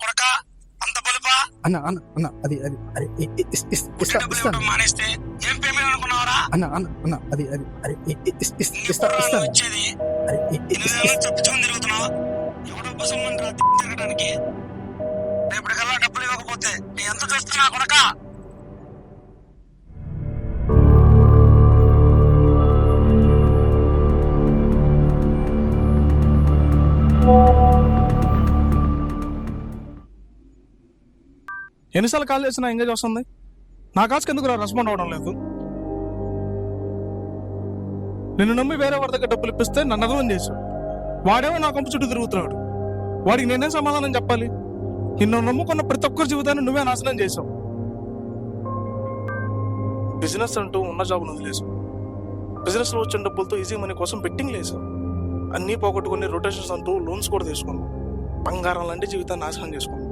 కొడక అంత పొలుపా అన్న అన్న అన్న అది అది అది ఇస్తాను మానేస్తే ఏం పేమెంట్ అనుకున్నావరా అన్న అన్న అన్న అది అది అది ఇస్తాను వచ్చేది చెప్పించుకుని తిరుగుతున్నావు ఎవడో కోసం తిరగడానికి రేపటికల్లా డబ్బులు ఇవ్వకపోతే నీ ఎంత చూస్తున్నా కొడక ఎన్నిసార్లు కాల్ చేసినా ఎంగేజ్ వస్తుంది. నా కాల్స్కి ఎందుకు రెస్పాండ్ అవ్వడం లేదు? నిన్ను నమ్మి వేరే వారి దగ్గర డబ్బులు ఇప్పిస్తే నన్ను అదనం చేశాడు. వాడేమో నా కొంప చుట్టూ తిరుగుతున్నాడు. వాడికి నేనేం సమాధానం చెప్పాలి? నిన్ను నమ్ముకున్న ప్రతి ఒక్కరి జీవితాన్ని నువ్వే నాశనం చేశావు. బిజినెస్ అంటూ ఉన్న జాబ్ను వదిలేసావు. బిజినెస్లో వచ్చిన డబ్బులతో ఈజీ మనీ కోసం బెట్టింగ్ లేసావు. అన్నీ పోగొట్టుకుని రొటేషన్స్ అంటూ లోన్స్ కూడా తీసుకున్నావు. బంగారం లాంటి జీవితాన్ని నాశనం చేసుకున్నావు.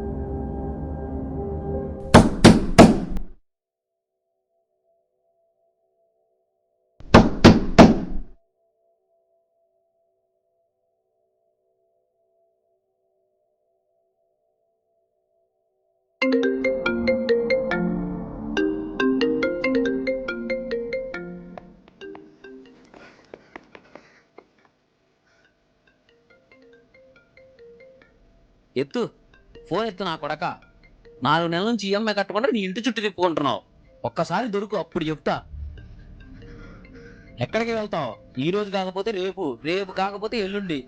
ఎత్తు ఫోన్ ఎత్తు నా కొడక. 4 నెలల నుంచి ఈఎంఐ కట్టకుండా నీ ఇంటి చుట్టూ తిప్పుకుంటున్నావు. ఒక్కసారి దొరుకు, అప్పుడు చెప్తా. ఎక్కడికి వెళ్తావు? ఈ రోజు కాకపోతే రేపు, రేపు కాకపోతే ఎల్లుండి.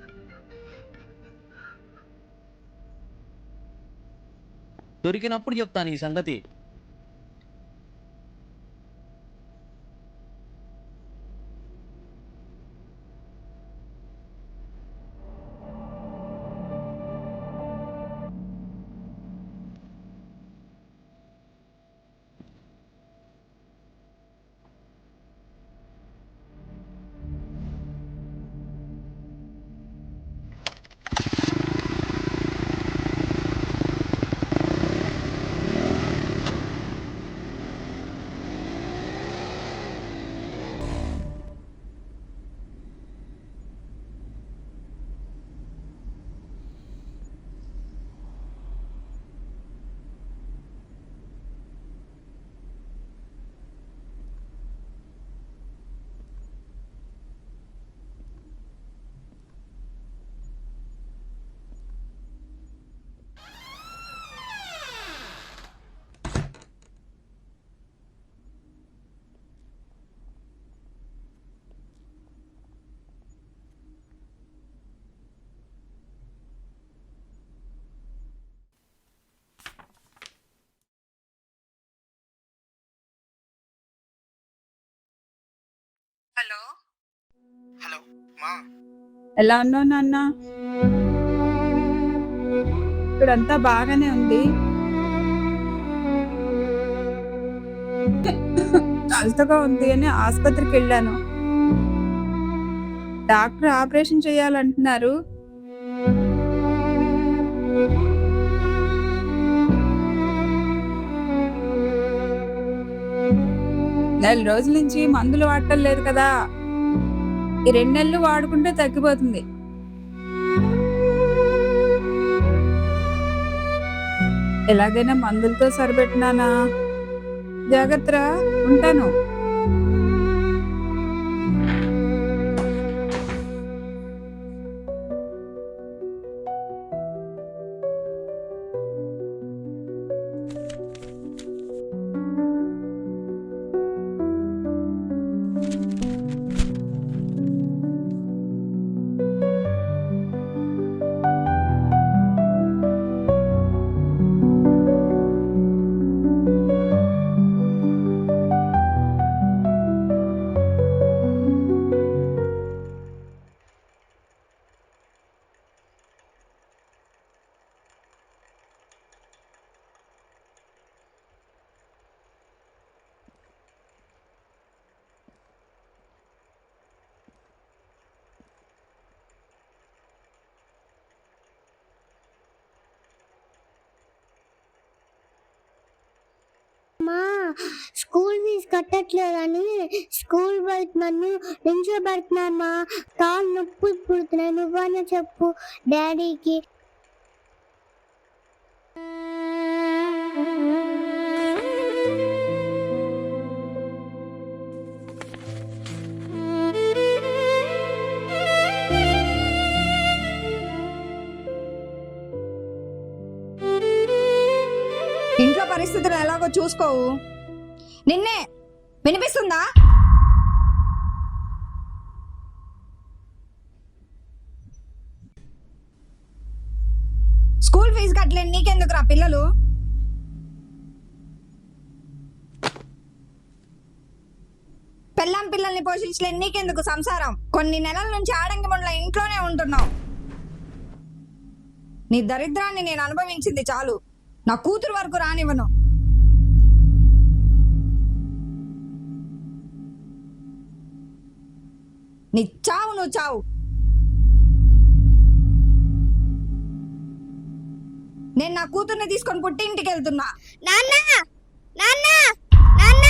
దొరికినప్పుడు చెప్తాను ఈ సంగతి. హలో హలో మా ఎలా ఉన్నావు నాన్న? ఇప్పుడంతా బాగానే ఉంది. అలసగా ఉంది అని ఆసుపత్రికి వెళ్ళాను. డాక్టర్ ఆపరేషన్ చేయాలంటున్నారు. నెల రోజుల నుంచి మందులు వాడటం లేదు కదా. ఈ 2 నెలలు వాడుకుంటే తగ్గిపోతుంది. ఎలాగైనా మందులతో సరిపెట్టినానా? జాగ్రత్త, ఉంటాను. స్కూల్ ఫీజు కట్టట్లేదని స్కూల్ బయట నన్ను నించోబెడుతున్నామా. కాళ్ళు నొప్పి పుడుతున్నాయి. నువ్వన్నా చెప్పు డాడీకి. ఇంట్లో పరిస్థితులు ఎలాగో చూసుకోవు. నిన్నే వినిపిస్తుందా? స్కూల్ ఫీజు కట్టలేని నీకెందుకురా పిల్లలు? పెళ్ళాం పిల్లల్ని పోషించలేని నీకెందుకు సంసారం? కొన్ని నెలల నుంచి ఆడంగి మొండల ఇంట్లోనే ఉంటున్నావు. నీ దరిద్రాన్ని నేను అనుభవించింది చాలు. నా కూతురు వరకు రానివ్వను. నీ చావు నువ్వు చావు. నేను నా కూతుర్ని తీసుకొని పుట్టి ఇంటికి వెళ్తున్నా. నాన్న నాన్న నాన్న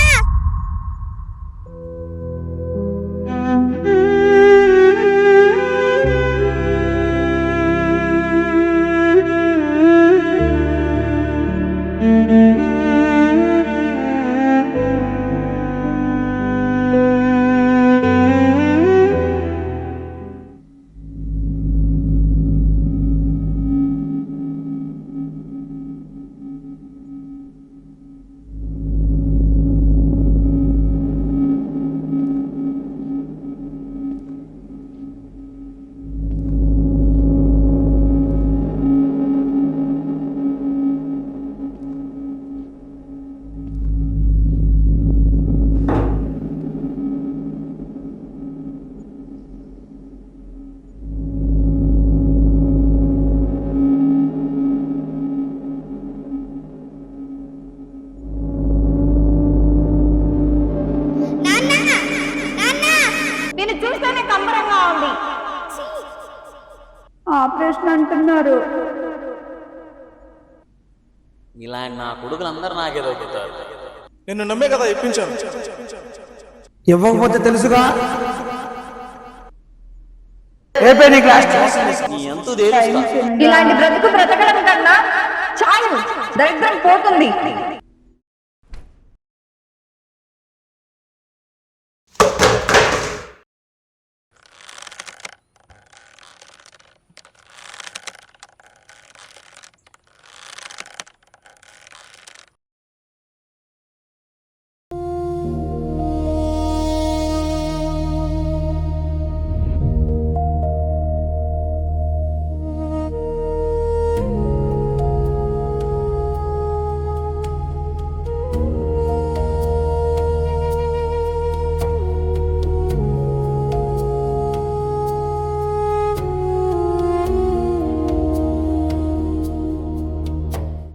నేను చూస్తేనే కంబరంగా ఉంది. ఆపరేషన్ అంటున్నారు. ఇలాంటి నా కొడుకులందరూ నాకే దొరుకుతారు. నిన్ను నమ్మే కదా ఇప్పించాను. ఇవ్వకపోతే తెలుసుగా ఇలాంటి బ్రతుకు బ్రతకడం కన్నా చాలు, దరిద్రం పోతుంది.